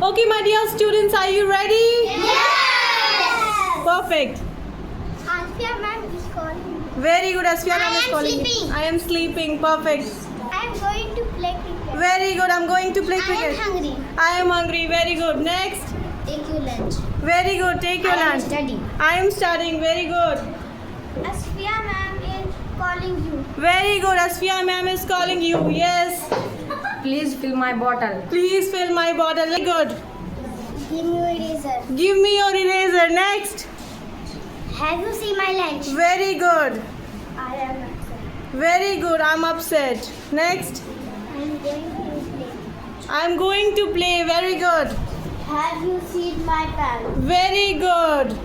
Okay, my dear students, are you ready? Yes! Perfect. Asfiya ma'am is calling me. Very good, Asfiya ma'am I is am calling me. sleeping. I am sleeping. Perfect. I am going to play cricket. Very good. I'm going to play I am cricket. hungry. I am hungry. Very good. Next. Take your lunch. Very good. Take your I am lunch. studying. I am studying. Very good. Asfiya ma'am is calling you. Very good. Asfiya ma'am is calling you. Yes. Please fill my bottle. Please fill my bottle. Very good. Give me your eraser. Give me your eraser. Next. Have you seen my lunch? Very good. I am upset. Very good. I'm upset. Next. I am going to play. I'm going to play. Very good. Have you seen my pen? Very good.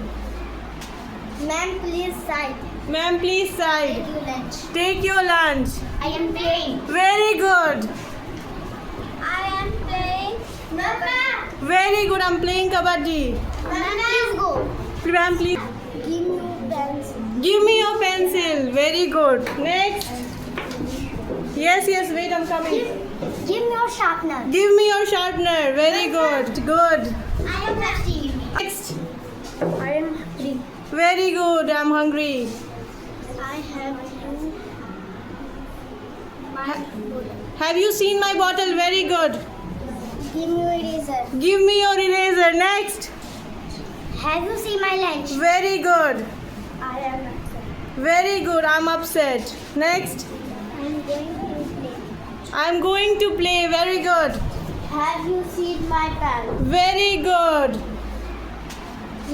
Ma'am, please side. Ma'am, please Take side. your lunch. Take your lunch. I am playing. Very good. I am playing. Mama. Very good. I'm playing kabaddi. Ma'am, please go. Ma'am, please. Give me your pencil. Give me your pencil. Very good. Next. Yes, yes. Wait, I'm coming. Give me your sharpener. Give me your sharpener. Very good. Good. I am thirsty. Next. I am hungry. Very good. I'm hungry. I have to. My Have you seen my bottle? Very good. Give me your eraser. Give me your eraser. Next. Have you seen my lunch? Very good. I am upset. Very good. I'm upset. Next. I am going to play. I'm going to play. Very good. Have you seen my pen? Very good.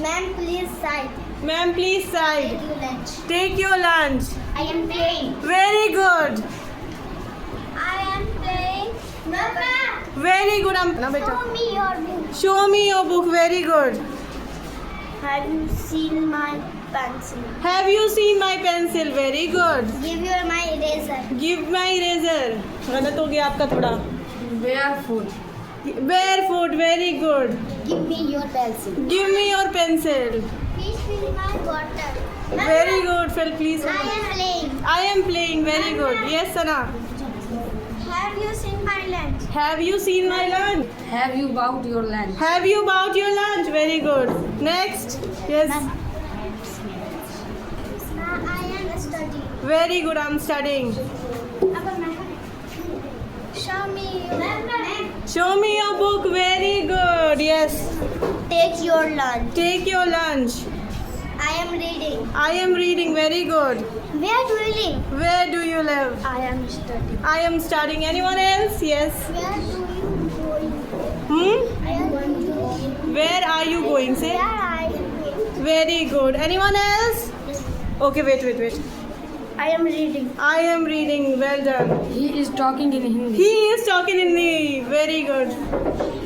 Ma'am, please side. Ma'am, please Take side. your lunch. Take your lunch. I am playing. Very good. I am playing. Mama. Very good. Show me your book. Show me your book. Very good. Have you seen my pencil? Have you seen my pencil? Very good. Give your my eraser. Give my eraser. गलत हो गया आपका थोड़ा. Barefoot. Barefoot. Very good. Give me your pencil. Give me your pencil. Please fill my bottle. Very good. Phil, please. I am playing. I am playing. Very good. Yes, Sana. Have you seen my lunch? Have you seen my lunch? Have you bought your lunch? Have you bought your lunch? Very good. Next. Yes. I am studying. Very good. I'm studying. Show me your Show me your book. Very good. Yes. Take your lunch. Take your lunch. I am reading. I am reading. Very good. Where do you live? Where do you live? I am studying. I am studying. Anyone else? Yes. Where do you going? Hmm? I am going to. Where are you going? Say. Where are you going? Very good. Anyone else? Okay, wait. I am reading. I am reading. Well done. He is talking in Hindi. He is talking in the. Very good.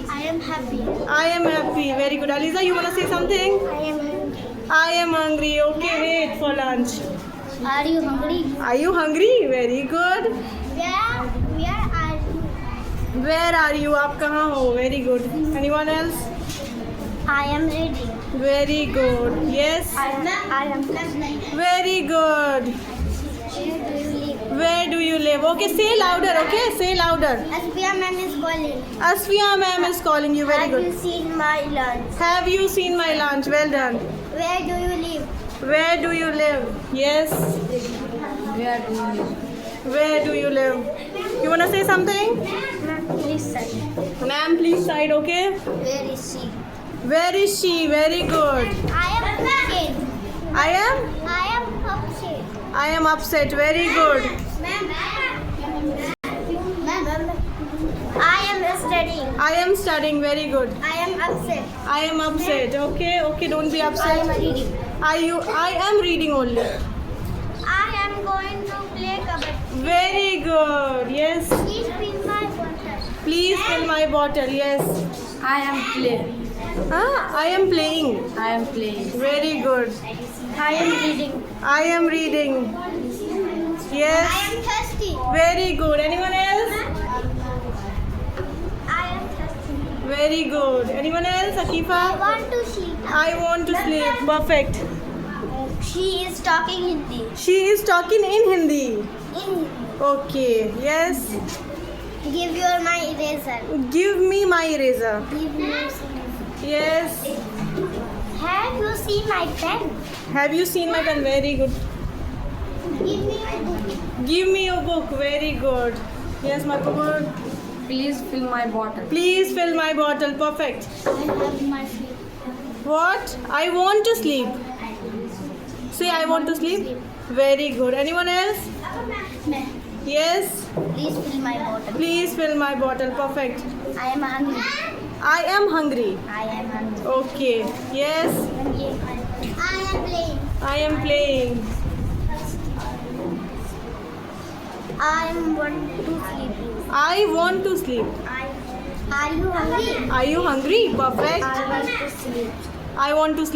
I am happy. I am happy. Very good. Aliza, you want to say something? I am hungry. I am hungry. Okay, wait for lunch. Are you hungry? Are you hungry? Very good. Where are you? Where are you? आप कहाँ हो? Very good. Anyone else? I am reading. Very good. Yes. I am listening. Very good. Where do you live? Where do you live? Okay, say louder. Okay, say louder. Asfiya ma'am is calling. Asfiya ma'am is calling you. Very Have you good. seen my lunch? Have you seen my lunch? Well done. Where do you live? Where do you live? Yes. Where do you live? Where do you live? You wanna say something? Ma'am, please side. Ma'am, please side. Okay. Where is she? Where is she? Very good. I am upset. I am. I am upset. I am upset. Very good. Ma'am. I am studying. I am studying. Very good. I am upset. I am upset. Okay. Okay. Don't be I am upset. reading. I am reading only. I am going to play kabaddi. Very good. Yes. Please fill my bottle. Please fill my bottle. Yes. I am playing. I am playing. I am playing. Very good. I am reading. I am reading. I Yes. am thirsty. Very good. Anyone else? I am thirsty. Very good. Anyone else? I Akifa? want to sleep. I want to sleep. Perfect. She is talking Hindi. She is talking in Hindi. In Okay. Yes. Give your my eraser. Give me my eraser. Give me. Yes. Have you seen my pen? Have you seen my pen? Very good. Give me my book. Give me your book. Very good. Yes, Markubur. Please fill my bottle. Please fill my bottle. Perfect. I have my sleep. What? I want to sleep. Say I want to sleep. Very good. Anyone else? Yes. Please fill my bottle. Please fill my bottle. Perfect. I am hungry. I am hungry. I am hungry. Okay. Yes. I am playing. I am playing. I am want to sleep. I want to sleep. Are you hungry? Are you hungry? Perfect. I want to sleep. I want to sleep.